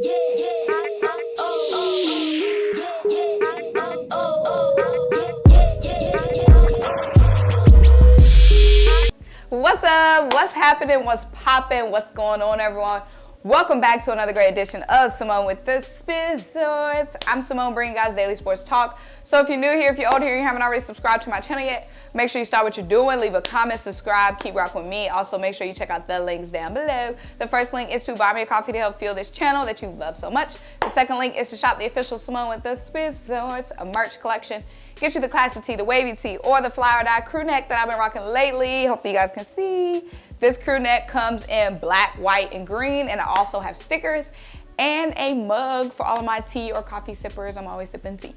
What's up? What's happening? What's popping? What's going on, everyone? Welcome back to another great edition of Symone with the Sports. I'm Symone, bringing you guys daily sports talk. So if you're new here, if you're old here, you haven't already subscribed to my channel yet, make sure you start what you're doing, leave a comment, subscribe, keep rocking with me. Also, make sure you check out the links down below. The first link is to buy me a coffee to help fuel this channel that you love so much. The second link is to shop the official Symone with the Sports merch collection. Get you the classic tee, the wavy tee, or the fly or die crew neck that I've been rocking lately. Hopefully you guys can see. This crew neck comes in black, white, and green, and I also have stickers and a mug for all of my tea or coffee sippers. I'm always sipping tea.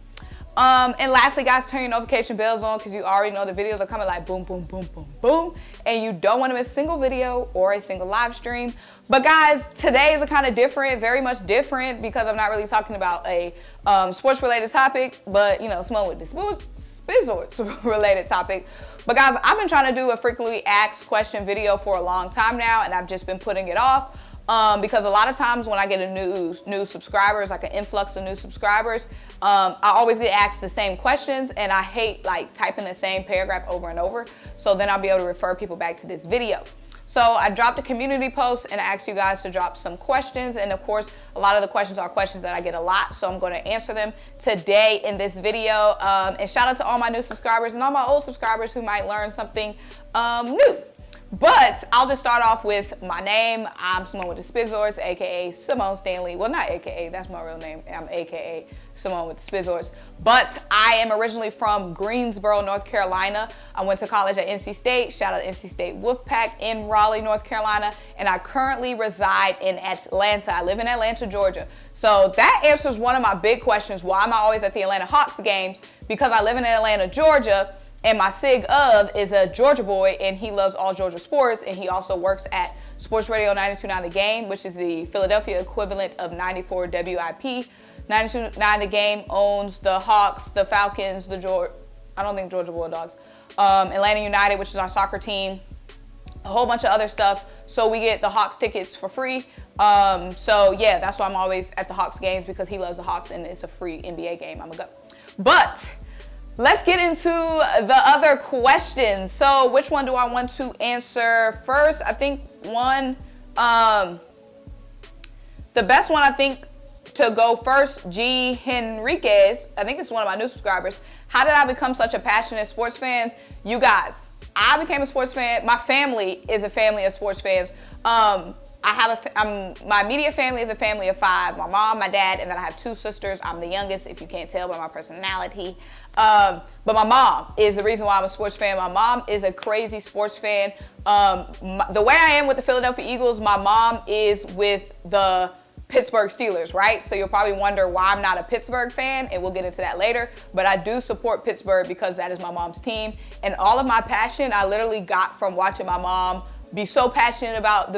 And lastly, guys, turn your notification bells on because you already know the videos are coming like boom, boom, boom, boom, boom. And you don't want to miss a single video or a single live stream. But guys, today is a kind of different, very much different, because I'm not really talking about a sports related topic, but you know, Symone with the Sports related topic. But guys, I've been trying to do a frequently asked question video for a long time now, and I've just been putting it off. Because a lot of times when I get a new subscribers, like an influx of new subscribers, I always get asked the same questions, and I hate like typing the same paragraph over and over. So then I'll be able to refer people back to this video. So I dropped a community post and asked you guys to drop some questions. And of course, a lot of the questions are questions that I get a lot. So I'm going to answer them today in this video. And shout out to all my new subscribers and all my old subscribers who might learn something new. But I'll just start off with my name. I'm Symone with the Sports, aka Symone Stanley. Well, not aka, that's my real name. I'm aka Symone with the Sports. But I am originally from Greensboro, North Carolina. I went to college at NC State. Shout out NC State Wolfpack in Raleigh, North Carolina. And I currently reside in Atlanta. I live in Atlanta, Georgia. So that answers one of my big questions. Why am I always at the Atlanta Hawks games? Because I live in Atlanta, Georgia. And my SIG of is a Georgia boy, and he loves all Georgia sports, and he also works at Sports Radio 92.9 The Game, which is the Philadelphia equivalent of 94 WIP. 92.9 The Game owns the Hawks, the Falcons, I don't think Georgia Bulldogs, Atlanta United, which is our soccer team, a whole bunch of other stuff. So we get the Hawks tickets for free. So yeah, that's why I'm always at the Hawks games, because he loves the Hawks, and it's a free NBA game. I'm gonna go. But let's get into the other questions. So which one do I want to answer first? I think one, the best one I think to go first, G. Henriquez, I think it's one of my new subscribers. How did I become such a passionate sports fan? You guys, I became a sports fan. My family is a family of sports fans. My immediate family is a family of 5. My mom, my dad, and then I have 2 sisters. I'm the youngest, if you can't tell by my personality. But my mom is the reason why I'm a sports fan. My mom is a crazy sports fan. The way I am with the Philadelphia Eagles, my mom is with the Pittsburgh Steelers, right? So you'll probably wonder why I'm not a Pittsburgh fan, and we'll get into that later. But I do support Pittsburgh because that is my mom's team. And all of my passion I literally got from watching my mom be so passionate about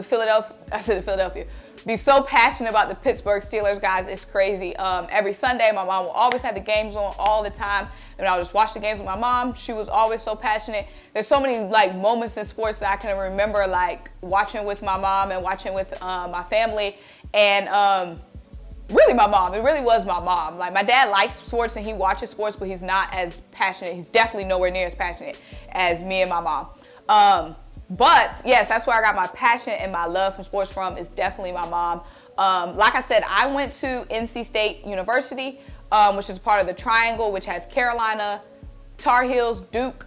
be so passionate about the Pittsburgh Steelers, guys. It's crazy. Every Sunday, my mom will always have the games on all the time, and I'll just watch the games with my mom. She was always so passionate. There's so many like moments in sports that I can remember, like watching with my mom and watching with my family, and really my mom. It really was my mom. Like, my dad likes sports and he watches sports, but he's not as passionate. He's definitely nowhere near as passionate as me and my mom. But yes, that's where I got my passion and my love for sports from, is definitely my mom. Like I said, I went to NC State University, which is part of the Triangle, which has Carolina, Tar Heels, Duke,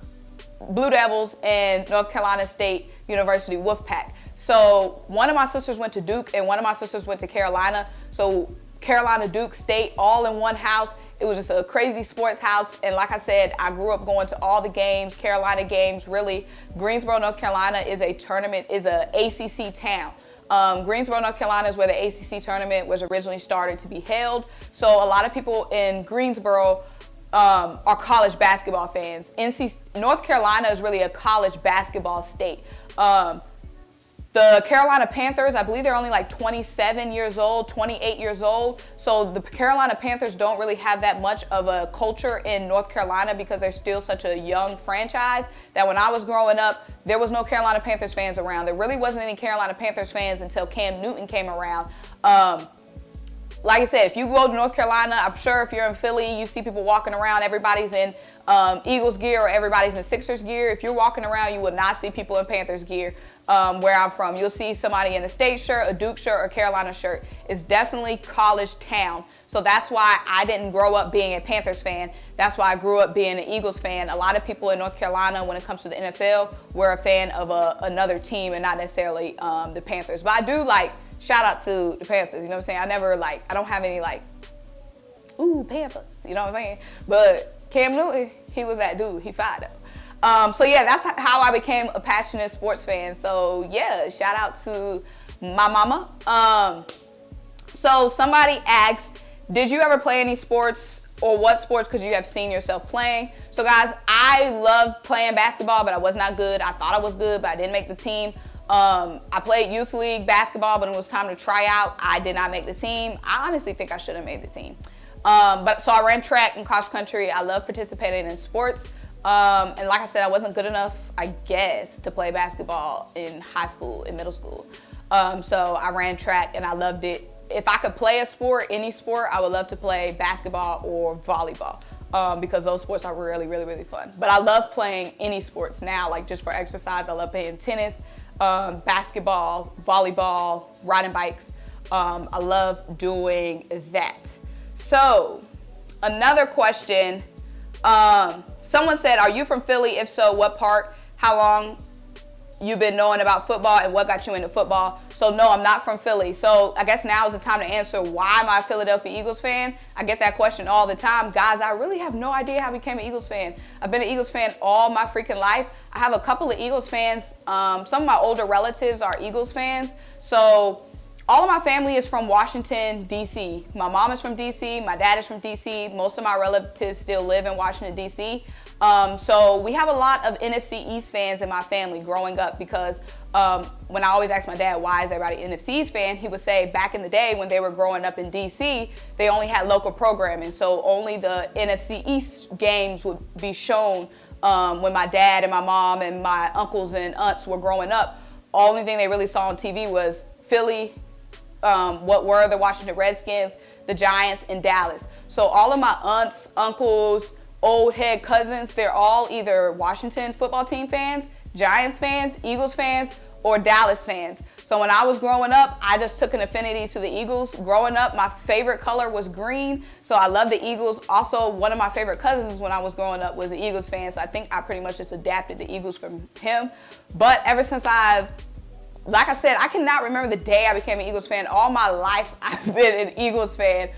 Blue Devils, and North Carolina State University Wolfpack. So one of my sisters went to Duke and one of my sisters went to Carolina. So Carolina, Duke, State, all in one house. It was just a crazy sports house. And like I said, I grew up going to all the games, Carolina games, really. Greensboro, North Carolina is a ACC town. Greensboro, North Carolina is where the ACC tournament was originally started to be held. So a lot of people in Greensboro are college basketball fans. North Carolina is really a college basketball state. The Carolina Panthers, I believe they're only like 27 years old, 28 years old. So the Carolina Panthers don't really have that much of a culture in North Carolina because they're still such a young franchise that when I was growing up, there was no Carolina Panthers fans around. There really wasn't any Carolina Panthers fans until Cam Newton came around. like I said, if you go to North Carolina, I'm sure if you're in Philly, you see people walking around, everybody's in Eagles gear or everybody's in Sixers gear. If you're walking around, you will not see people in Panthers gear where I'm from. You'll see somebody in a State shirt, a Duke shirt, or Carolina shirt. It's definitely college town. So that's why I didn't grow up being a Panthers fan. That's why I grew up being an Eagles fan. A lot of people in North Carolina, when it comes to the NFL, were a fan of another team and not necessarily the Panthers. But I do like, shout out to the Panthers, you know what I'm saying? I don't have any like, ooh, Panthers, you know what I'm saying? But Cam Newton, he was that dude, he fired up. So yeah, that's how I became a passionate sports fan. So yeah, shout out to my mama. So somebody asked, did you ever play any sports, or what sports could you have seen yourself playing? So guys, I loved playing basketball, but I was not good. I thought I was good, but I didn't make the team. I played youth league basketball, but when it was time to try out, I did not make the team. I honestly think I should have made the team. So I ran track and cross country. I love participating in sports. And like I said, I wasn't good enough, I guess, to play basketball in high school, in middle school. So I ran track and I loved it. If I could play a sport, any sport, I would love to play basketball or volleyball. Because those sports are really, really, really fun. But I love playing any sports now, like just for exercise. I love playing tennis, basketball, volleyball, riding bikes. I love doing that. So another question, someone said, are you from Philly? If so, what part? How long you been knowing about football and what got you into football? So no, I'm not from Philly. So I guess now is the time to answer, why am I a Philadelphia Eagles fan? I get that question all the time. Guys, I really have no idea how I became an Eagles fan. I've been an Eagles fan all my freaking life. I have a couple of Eagles fans. Some of my older relatives are Eagles fans. So all of my family is from Washington, D.C. My mom is from D.C., my dad is from D.C. Most of my relatives still live in Washington, D.C. So we have a lot of NFC East fans in my family growing up, because when I always ask my dad, why is everybody an NFC East fan? He would say back in the day when they were growing up in DC, they only had local programming. So only the NFC East games would be shown when my dad and my mom and my uncles and aunts were growing up. Only thing they really saw on TV was Philly, what were the Washington Redskins, the Giants, and Dallas. So all of my aunts, uncles, old head cousins, they're all either Washington football team fans, Giants fans, Eagles fans, or Dallas fans. So when I was growing up, I just took an affinity to the Eagles. Growing up, my favorite color was green, so I love the Eagles. Also, one of my favorite cousins when I was growing up was an Eagles fan, so I think I pretty much just adapted the Eagles from him. But ever since like I said, I cannot remember the day I became an Eagles fan. All my life, I've been an Eagles fan.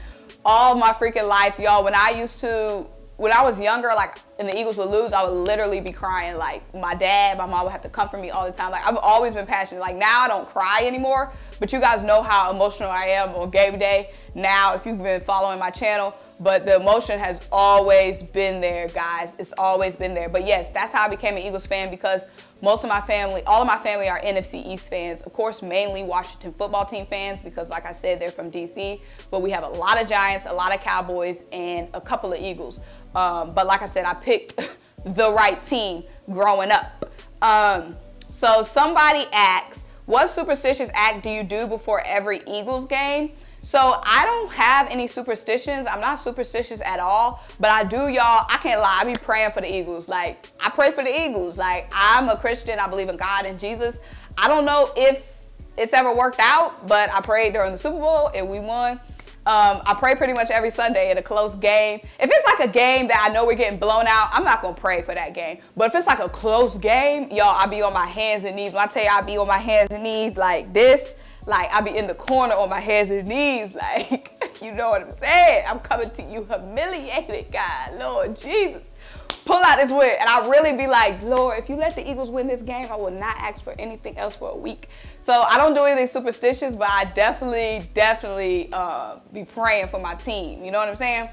All my freaking life, y'all. When I was younger, like, and the Eagles would lose, I would literally be crying. Like, my dad, my mom would have to comfort me all the time. Like, I've always been passionate. Like, now I don't cry anymore, but you guys know how emotional I am on game day now, if you've been following my channel. But the emotion has always been there, guys. It's always been there. But yes, that's how I became an Eagles fan, because most of my family, all of my family are NFC East fans. Of course, mainly Washington football team fans, because like I said, they're from DC. But we have a lot of Giants, a lot of Cowboys, and a couple of Eagles. But like I said, I picked the right team growing up. So somebody asks, what superstitious act do you do before every Eagles game? So I don't have any superstitions. I'm not superstitious at all, but I do, y'all. I can't lie. I be praying for the Eagles. Like, I pray for the Eagles. Like, I'm a Christian. I believe in God and Jesus. I don't know if it's ever worked out, but I prayed during the Super Bowl and we won. I pray pretty much every Sunday in a close game. If it's like a game that I know we're getting blown out, I'm not going to pray for that game. But if it's like a close game, y'all, I be on my hands and knees. When I tell you I be on my hands and knees like this, like I be in the corner on my hands and knees, like, you know what I'm saying? I'm coming to you humiliated, God, Lord Jesus. Pull out this win. And I really be like, Lord, if you let the Eagles win this game, I will not ask for anything else for a week. So I don't do anything superstitious, but I definitely be praying for my team. You know what I'm saying?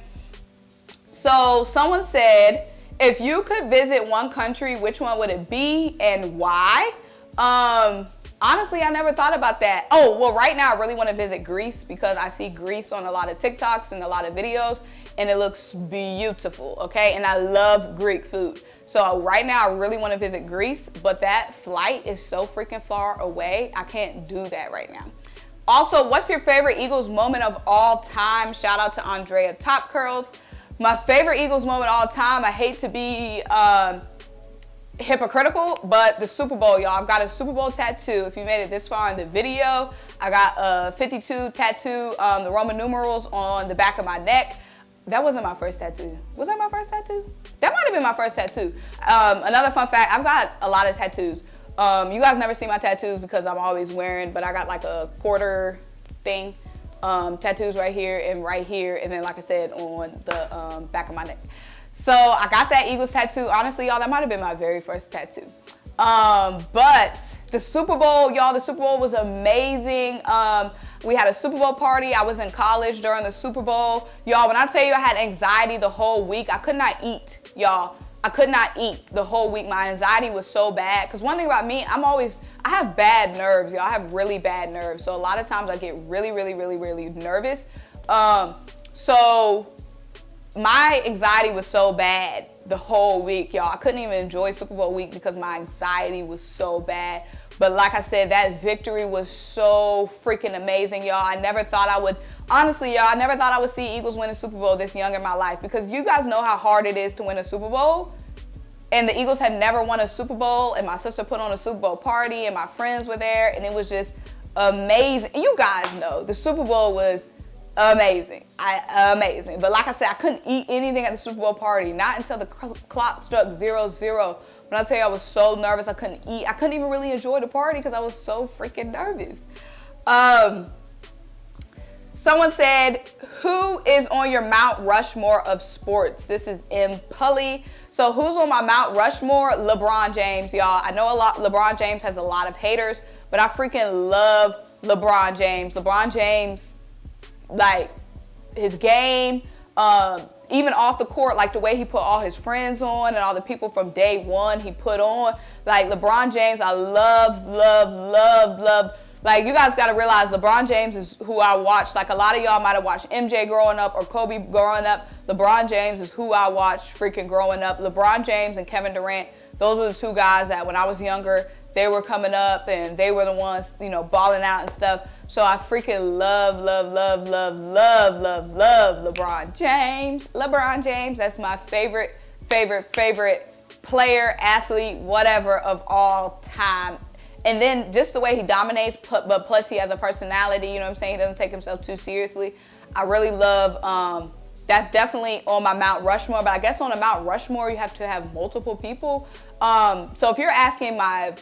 So someone said, if you could visit one country, which one would it be and why? Honestly, I never thought about that. Oh, well, right now I really want to visit Greece, because I see Greece on a lot of TikToks and a lot of videos, and it looks beautiful, okay? And I love Greek food. So right now I really want to visit Greece, but that flight is so freaking far away. I can't do that right now. Also, what's your favorite Eagles moment of all time? Shout out to Andrea Top Curls. My favorite Eagles moment of all time, I hate to be hypocritical, but the Super Bowl, y'all. I've got a Super Bowl tattoo. If you made it this far in the video, I got a 52 tattoo, the Roman numerals on the back of my neck. That wasn't my first tattoo. Was that my first tattoo? That might have been my first tattoo. Another fun fact, I've got a lot of tattoos. You guys never see my tattoos because I'm always wearing, but I got like a quarter thing, tattoos right here, and then like I said, on the back of my neck. So I got that Eagles tattoo. Honestly, y'all, that might have been my very first tattoo. But the Super Bowl, y'all, the Super Bowl was amazing. We had a Super Bowl party. I was in college during the Super Bowl. Y'all, when I tell you I had anxiety the whole week, I could not eat, y'all. I could not eat the whole week. My anxiety was so bad. Because one thing about me, I have bad nerves, y'all. I have really bad nerves. So a lot of times I get really, really, really, really nervous. So my anxiety was so bad the whole week, y'all. I couldn't even enjoy Super Bowl week because my anxiety was so bad. But like I said, that victory was so freaking amazing, y'all. I never thought I would, honestly, y'all, I never thought I would see Eagles win a Super Bowl this young in my life, because you guys know how hard it is to win a Super Bowl. And the Eagles had never won a Super Bowl, and my sister put on a Super Bowl party, and my friends were there, and it was just amazing. And you guys know the Super Bowl was amazing. Amazing. But like I said, I couldn't eat anything at the Super Bowl party, not until the clock struck 0-0. When I tell you I was so nervous, I couldn't eat. I couldn't even really enjoy the party because I was so freaking nervous. Someone said, who is on your Mount Rushmore of sports? This is M. Pulley. So who's on my Mount Rushmore? LeBron James, y'all. I know LeBron James has a lot of haters, but I freaking love LeBron James. LeBron James, like, his game, even off the court, like the way he put all his friends on and all the people from day one he put on. Like, LeBron James, I love. Like, you guys got to realize LeBron James is who I watched. Like, a lot of y'all might have watched MJ growing up or Kobe growing up. LeBron James is who I watched freaking growing up. LeBron James and Kevin Durant, those were the two guys that when I was younger, they were coming up and they were the ones, you know, balling out and stuff. So I freaking love LeBron James. LeBron James, that's my favorite player, athlete, whatever of all time. And then just the way he dominates, but plus he has a personality, you know what I'm saying? He doesn't take himself too seriously. I really love, that's definitely on my Mount Rushmore, but I guess on a Mount Rushmore, you have to have multiple people. So if you're asking my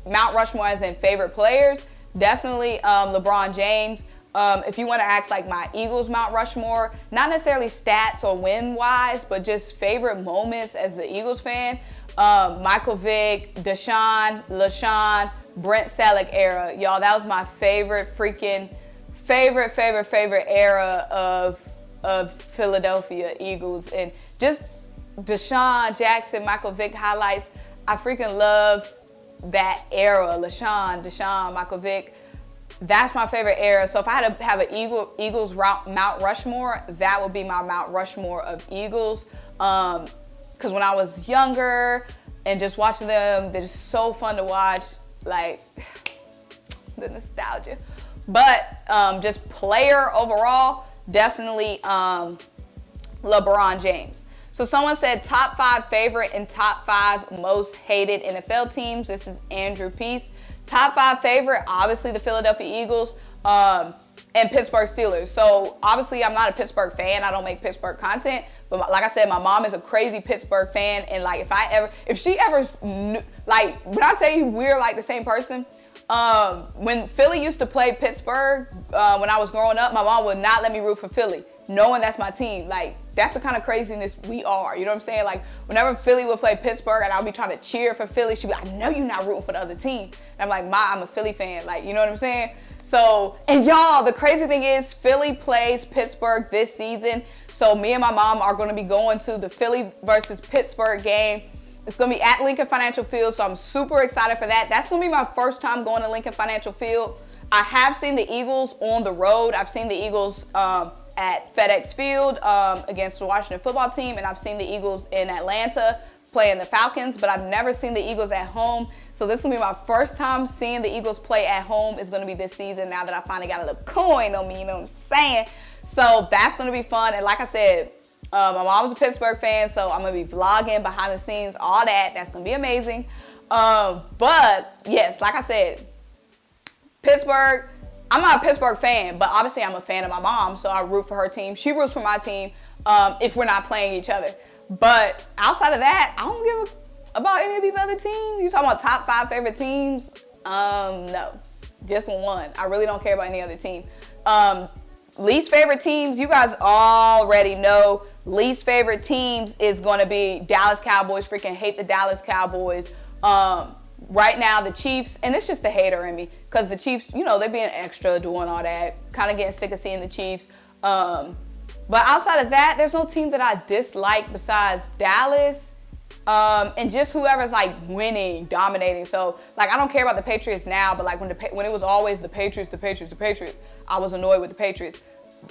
Mount Rushmore as in favorite players, definitely LeBron James. If you want to ask like my Eagles Mount Rushmore, not necessarily stats or win-wise, but just favorite moments as an Eagles fan, Michael Vick, Deshaun, LaShawn, Brent Selleck era. Y'all, that was my favorite era of Philadelphia Eagles. And just Deshaun Jackson, Michael Vick highlights. I freaking love that era. Deshaun, Michael Vick. That's my favorite era. So if I had to have an Eagles Mount Rushmore, that would be my Mount Rushmore of Eagles. Because when I was younger and just watching them, they're just so fun to watch. Like, the nostalgia. But just player overall, definitely LeBron James. So someone said top 5 favorite and top 5 most hated NFL teams. This is Andrew Peace. Top 5 favorite, obviously the Philadelphia Eagles and Pittsburgh Steelers. So obviously I'm not a Pittsburgh fan. I don't make Pittsburgh content. But like I said, my mom is a crazy Pittsburgh fan. And like if she ever knew, like when I say we're like the same person, when Philly used to play Pittsburgh, when I was growing up, my mom would not let me root for Philly, knowing that's my team. Like, that's the kind of craziness we are. You know what I'm saying? Like, whenever Philly would play Pittsburgh and I would be trying to cheer for Philly, she'd be like, I know you're not rooting for the other team. And I'm like, Ma, I'm a Philly fan. Like, you know what I'm saying? So, and y'all, the crazy thing is Philly plays Pittsburgh this season. So me and my mom are going to be going to the Philly versus Pittsburgh game. It's going to be at Lincoln Financial Field, so I'm super excited for that. That's going to be my first time going to Lincoln Financial Field. I have seen the Eagles on the road. I've seen the Eagles at FedEx Field against the Washington football team, and I've seen the Eagles in Atlanta. playing the Falcons, but I've never seen the Eagles at home. So this will be my first time seeing the Eagles play at home. It's going to be this season now that I finally got a little coin on me, you know what I'm saying? So that's going to be fun. And like I said, my mom's a Pittsburgh fan, so I'm going to be vlogging behind the scenes, all that. That's going to be amazing. But yes, like I said, Pittsburgh, I'm not a Pittsburgh fan, but obviously I'm a fan of my mom, so I root for her team. She roots for my team if we're not playing each other. But outside of that, I don't give about any of these other teams. You talking about top 5 favorite teams? No, just one. I really don't care about any other team. Least favorite teams, you guys already know. Least favorite teams is going to be Dallas Cowboys. Freaking hate the Dallas Cowboys. Right now, the Chiefs, and it's just the hater in me, because the Chiefs, you know, they're being extra, doing all that. Kind of getting sick of seeing the Chiefs. But outside of that, there's no team that I dislike besides Dallas. And just whoever's like winning, dominating. So like, I don't care about the Patriots now, but like when it was always the Patriots, I was annoyed with the Patriots.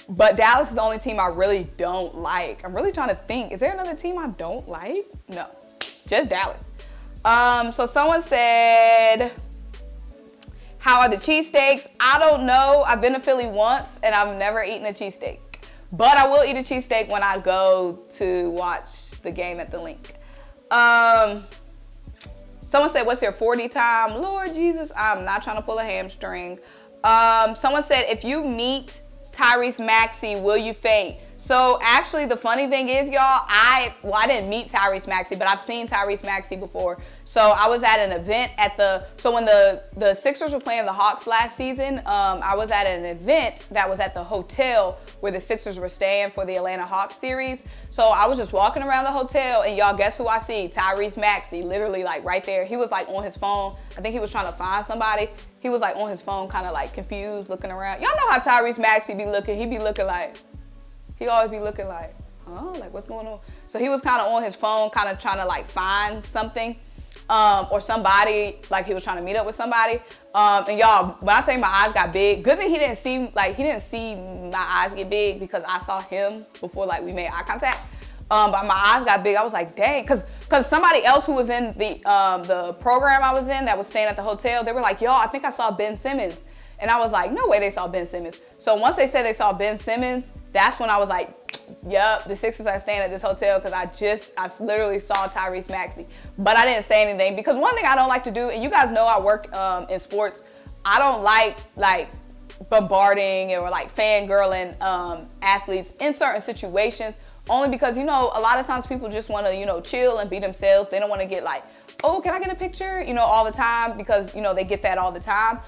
But Dallas is the only team I really don't like. I'm really trying to think, is there another team I don't like? No, just Dallas. So someone said, how are the cheesesteaks? I don't know. I've been to Philly once and I've never eaten a cheesesteak. But I will eat a cheesesteak when I go to watch the game at the link. Someone said, what's your 40 time? Lord Jesus, I'm not trying to pull a hamstring. Someone said, if you meet Tyrese Maxey, will you faint? So actually, the funny thing is, y'all, I didn't meet Tyrese Maxey, but I've seen Tyrese Maxey before. So I was at an event so when the Sixers were playing the Hawks last season, I was at an event that was at the hotel where the Sixers were staying for the Atlanta Hawks series. So I was just walking around the hotel, and y'all, guess who I see? Tyrese Maxey, literally like right there. He was like on his phone. I think he was trying to find somebody. He was like on his phone, kind of like confused, looking around. Y'all know how Tyrese Maxey be looking. He be looking like, he always be looking like, huh? Like, what's going on? So he was kind of on his phone, kind of trying to like find something or somebody, like he was trying to meet up with somebody. And y'all, when I say my eyes got big, good thing he didn't see my eyes get big, because I saw him before like we made eye contact. But my eyes got big. I was like, dang, cause somebody else who was in the program I was in that was staying at the hotel, they were like, y'all, I think I saw Ben Simmons. And I was like, no way they saw Ben Simmons. So once they said they saw Ben Simmons, that's when I was like, yup, the Sixers are staying at this hotel, because I literally saw Tyrese Maxey. But I didn't say anything, because one thing I don't like to do, and you guys know I work in sports, I don't like bombarding or like fangirling athletes in certain situations, only because, you know, a lot of times people just want to, you know, chill and be themselves. They don't want to get like, oh, can I get a picture? You know, all the time, because, you know, they get that all the time.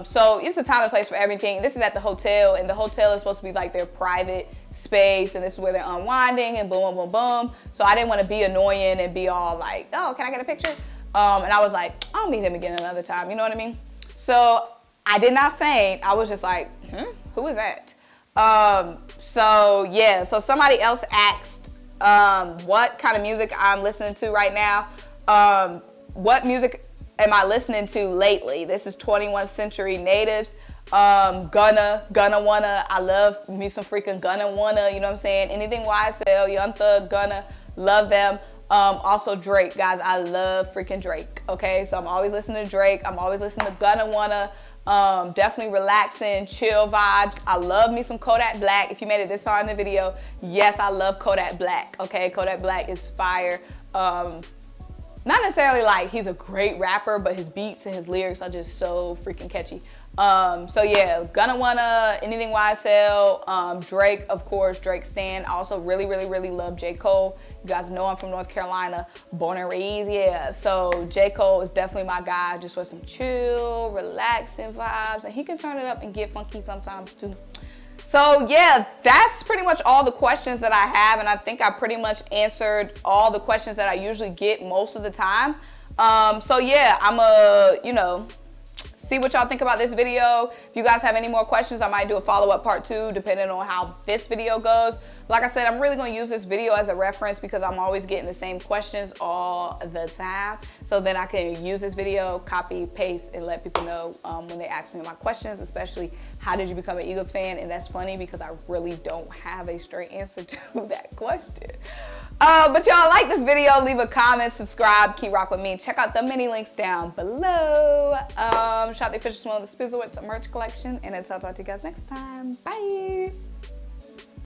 So it's a time and place for everything. This is at the hotel, and the hotel is supposed to be like their private space, and this is where they're unwinding and boom, boom, boom, boom. So I didn't want to be annoying and be all like, oh, can I get a picture? And I was like, I'll meet him again another time. You know what I mean? So I did not faint. I was just like, who is that? So yeah, so somebody else asked what kind of music I'm listening to right now. What music am I listening to lately? This is 21st Century Natives. Gunna Wanna. I love me some freaking Gunna Wanna, you know what I'm saying? Anything YSL, Young Thug, Gunna, love them. Also Drake, guys, I love freaking Drake, okay? So I'm always listening to Drake. I'm always listening to Gunna Wanna. Definitely relaxing, chill vibes. I love me some Kodak Black. If you made it this far in the video, yes, I love Kodak Black, okay? Kodak Black is fire. Not necessarily like he's a great rapper, but his beats and his lyrics are just so freaking catchy. So yeah, Gunna Wanna, anything YSL, Drake, of course, Drake stan. I also really, really, really love J. Cole. You guys know I'm from North Carolina, born and raised, yeah. So J. Cole is definitely my guy, just for some chill, relaxing vibes, and he can turn it up and get funky sometimes too. So yeah, that's pretty much all the questions that I have, and I think I pretty much answered all the questions that I usually get most of the time. So yeah, I'm you know, see what y'all think about this video. If you guys have any more questions, I might do a follow-up part 2 depending on how this video goes. Like I said, I'm really going to use this video as a reference because I'm always getting the same questions all the time. So then I can use this video, copy, paste, and let people know when they ask me my questions, especially how did you become an Eagles fan? And that's funny because I really don't have a straight answer to that question. But y'all like this video, leave a comment, subscribe, keep rock with me. Check out the mini links down below. Shop the official Symone with the Sports merch collection, and until I talk to you guys next time. Bye.